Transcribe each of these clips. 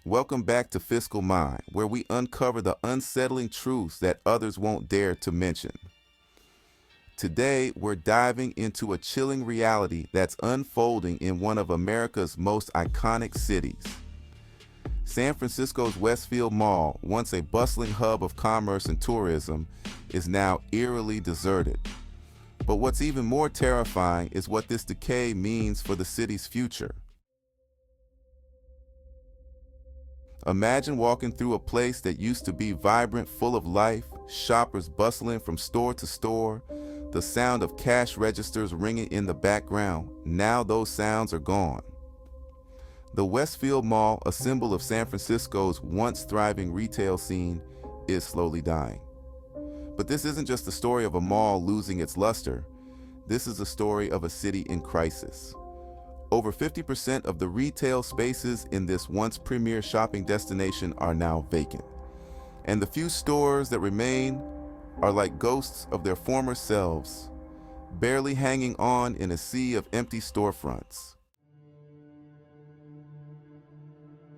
Welcome back to Fiscal Mind, where we uncover the unsettling truths that others won't dare to mention. Today, we're diving into a chilling reality that's unfolding in one of America's most iconic cities. San Francisco's Westfield Mall, once a bustling hub of commerce and tourism, is now eerily deserted. But what's even more terrifying is what this decay means for the city's future. Imagine walking through a place that used to be vibrant, full of life, shoppers bustling from store to store, the sound of cash registers ringing in the background. Now those sounds are gone. The Westfield Mall, a symbol of San Francisco's once thriving retail scene, is slowly dying. But this isn't just the story of a mall losing its luster. This is a story of a city in crisis. Over 50% of the retail spaces in this once premier shopping destination are now vacant. And the few stores that remain are like ghosts of their former selves, barely hanging on in a sea of empty storefronts.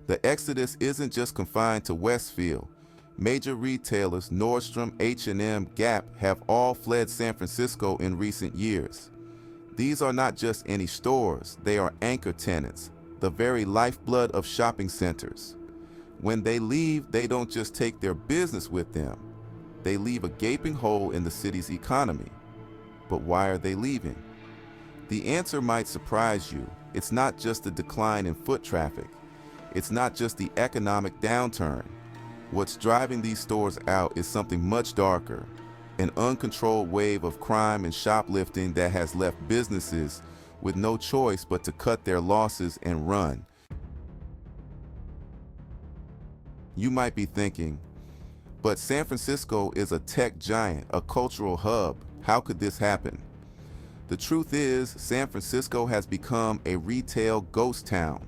The exodus isn't just confined to Westfield. Major retailers Nordstrom, H&M, Gap have all fled San Francisco in recent years. These are not just any stores, they are anchor tenants, the very lifeblood of shopping centers. When they leave, they don't just take their business with them. They leave a gaping hole in the city's economy. But why are they leaving? The answer might surprise you. It's not just the decline in foot traffic. It's not just the economic downturn. What's driving these stores out is something much darker. An uncontrolled wave of crime and shoplifting that has left businesses with no choice but to cut their losses and run. You might be thinking, but San Francisco is a tech giant, a cultural hub. How could this happen? The truth is, San Francisco has become a retail ghost town.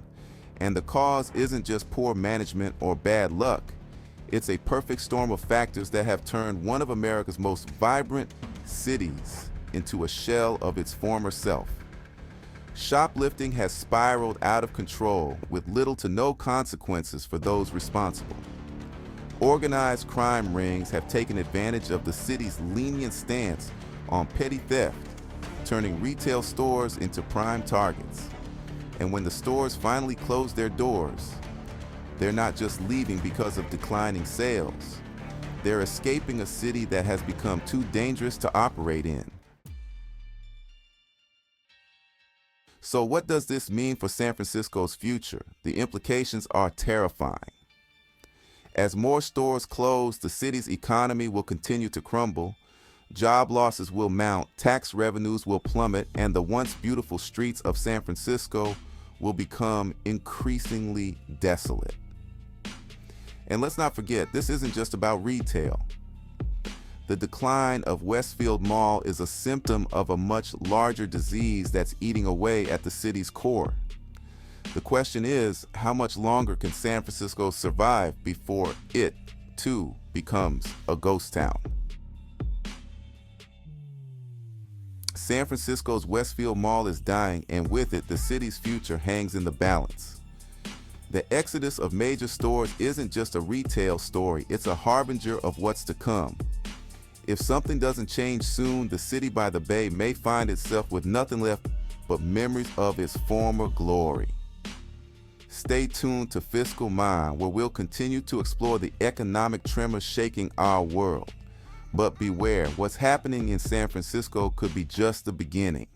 And the cause isn't just poor management or bad luck. It's a perfect storm of factors that have turned one of America's most vibrant cities into a shell of its former self. Shoplifting has spiraled out of control with little to no consequences for those responsible. Organized crime rings have taken advantage of the city's lenient stance on petty theft, turning retail stores into prime targets. And when the stores finally close their doors, they're not just leaving because of declining sales. They're escaping a city that has become too dangerous to operate in. So what does this mean for San Francisco's future? The implications are terrifying. As more stores close, the city's economy will continue to crumble, job losses will mount, tax revenues will plummet, and the once beautiful streets of San Francisco will become increasingly desolate. And let's not forget, this isn't just about retail. The decline of Westfield Mall is a symptom of a much larger disease that's eating away at the city's core. The question is, how much longer can San Francisco survive before it, too, becomes a ghost town? San Francisco's Westfield Mall is dying, and with it, the city's future hangs in the balance. The exodus of major stores isn't just a retail story, it's a harbinger of what's to come. If something doesn't change soon, the city by the bay may find itself with nothing left but memories of its former glory. Stay tuned to Fiscal Mind, where we'll continue to explore the economic tremor shaking our world. But beware, what's happening in San Francisco could be just the beginning.